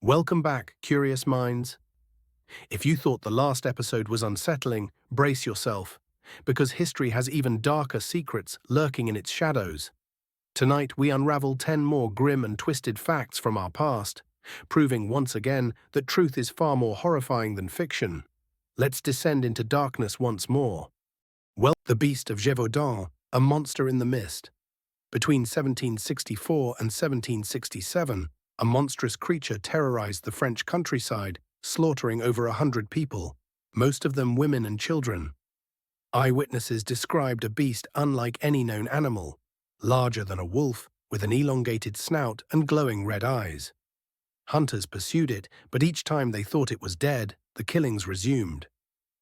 Welcome back, curious minds. If you thought the last episode was unsettling, brace yourself, because history has even darker secrets lurking in its shadows. Tonight we unravel 10 more grim and twisted facts from our past, proving once again that truth is far more horrifying than fiction. Let's descend into darkness once more. The Beast of Gévaudan, a monster in the mist. Between 1764 and 1767, a monstrous creature terrorized the French countryside, slaughtering over 100 people, most of them women and children. Eyewitnesses described a beast unlike any known animal, larger than a wolf, with an elongated snout and glowing red eyes. Hunters pursued it, but each time they thought it was dead, the killings resumed.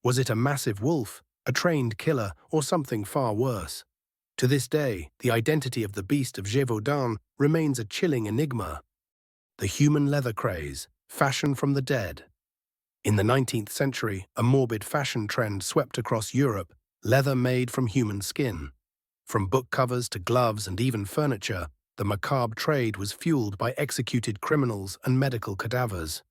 Was it a massive wolf, a trained killer, or something far worse? To this day, the identity of the Beast of Gévaudan remains a chilling enigma. The human leather craze, fashion from the dead. In the 19th century, a morbid fashion trend swept across Europe, leather made from human skin. From book covers to gloves and even furniture, the macabre trade was fueled by executed criminals and medical cadavers.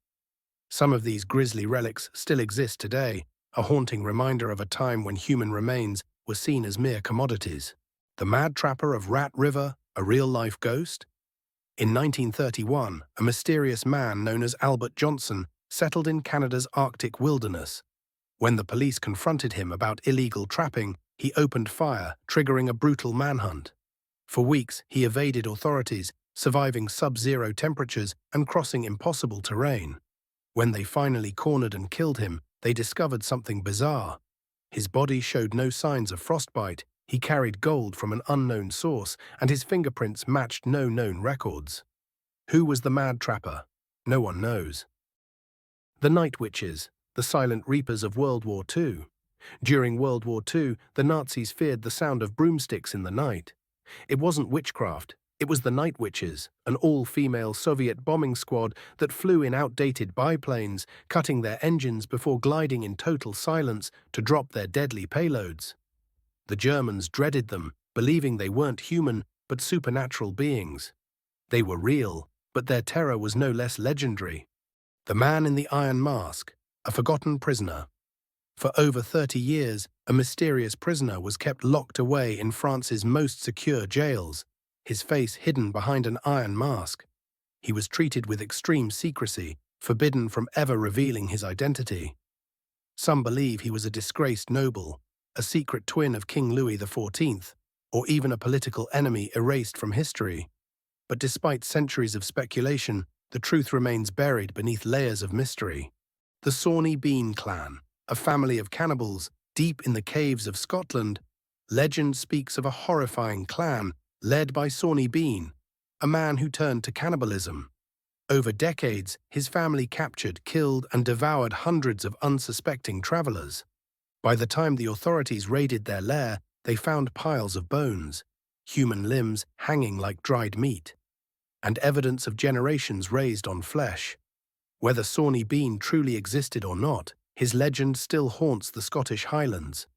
Some of these grisly relics still exist today, a haunting reminder of a time when human remains were seen as mere commodities. The Mad Trapper of Rat River, a real-life ghost? In 1931, a mysterious man known as Albert Johnson settled in Canada's Arctic wilderness. When the police confronted him about illegal trapping, he opened fire, triggering a brutal manhunt. For weeks, he evaded authorities, surviving sub-zero temperatures and crossing impossible terrain. When they finally cornered and killed him, they discovered something bizarre. His body showed no signs of frostbite, he carried gold from an unknown source, and his fingerprints matched no known records. Who was the Mad Trapper? No one knows. The Night Witches, the silent reapers of World War II. During World War II, the Nazis feared the sound of broomsticks in the night. It wasn't witchcraft, it was the Night Witches, an all-female Soviet bombing squad that flew in outdated biplanes, cutting their engines before gliding in total silence to drop their deadly payloads. The Germans dreaded them, believing they weren't human but supernatural beings. They were real, but their terror was no less legendary. The Man in the Iron Mask, a forgotten prisoner. For over 30 years, a mysterious prisoner was kept locked away in France's most secure jails, his face hidden behind an iron mask. He was treated with extreme secrecy, forbidden from ever revealing his identity. Some believe he was a disgraced noble, a secret twin of King Louis XIV, or even a political enemy erased from history. But despite centuries of speculation, the truth remains buried beneath layers of mystery. The Sawney Bean clan, a family of cannibals deep in the caves of Scotland. Legend speaks of a horrifying clan led by Sawney Bean, a man who turned to cannibalism. Over decades, his family captured, killed, and devoured hundreds of unsuspecting travelers. By the time the authorities raided their lair, they found piles of bones, human limbs hanging like dried meat, and evidence of generations raised on flesh. Whether Sawney Bean truly existed or not, his legend still haunts the Scottish Highlands.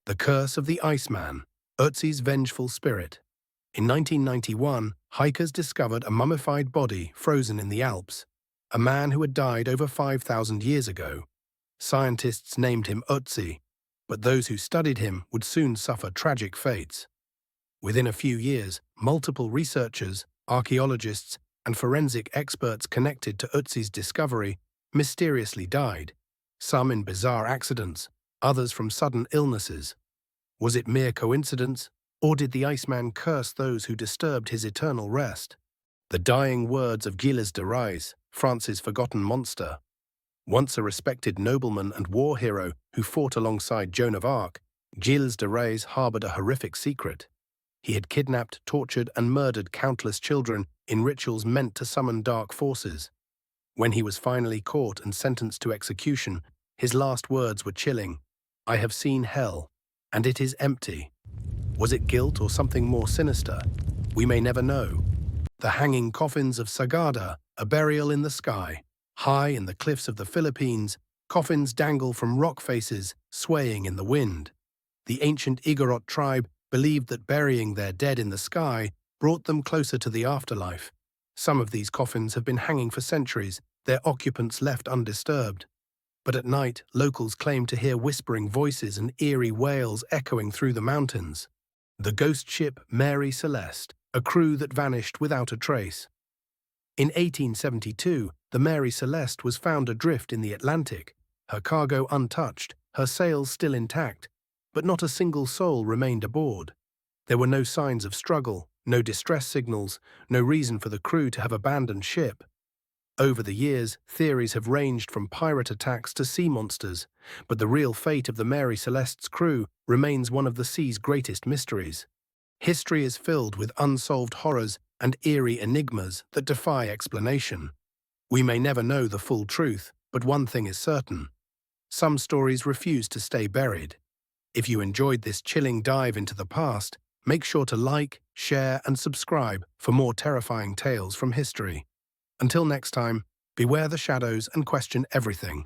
The Curse of the Iceman, Ötzi's vengeful spirit. In 1991, hikers discovered a mummified body frozen in the Alps, a man who had died over 5,000 years ago. Scientists named him Ötzi, but those who studied him would soon suffer tragic fates. Within a few years, multiple researchers, archaeologists, and forensic experts connected to Ötzi's discovery mysteriously died, some in bizarre accidents, others from sudden illnesses. Was it mere coincidence, or did the Iceman curse those who disturbed his eternal rest? The dying words of Gilles de Rais, France's forgotten monster. Once a respected nobleman and war hero who fought alongside Joan of Arc, Gilles de Rais harbored a horrific secret. He had kidnapped, tortured, and murdered countless children in rituals meant to summon dark forces. When he was finally caught and sentenced to execution, his last words were chilling. "I have seen hell, and it is empty." Was it guilt or something more sinister? We may never know. The hanging coffins of Sagada, a burial in the sky. High in the cliffs of the Philippines, coffins dangle from rock faces, swaying in the wind. The ancient Igorot tribe believed that burying their dead in the sky brought them closer to the afterlife. Some of these coffins have been hanging for centuries, their occupants left undisturbed. But at night, locals claim to hear whispering voices and eerie wails echoing through the mountains. The ghost ship Mary Celeste, a crew that vanished without a trace. In 1872, the Mary Celeste was found adrift in the Atlantic, her cargo untouched, her sails still intact, but not a single soul remained aboard. There were no signs of struggle, no distress signals, no reason for the crew to have abandoned ship. Over the years, theories have ranged from pirate attacks to sea monsters, but the real fate of the Mary Celeste's crew remains one of the sea's greatest mysteries. History is filled with unsolved horrors and eerie enigmas that defy explanation. We may never know the full truth, but one thing is certain. Some stories refuse to stay buried. If you enjoyed this chilling dive into the past, make sure to like, share, and subscribe for more terrifying tales from history. Until next time, beware the shadows and question everything.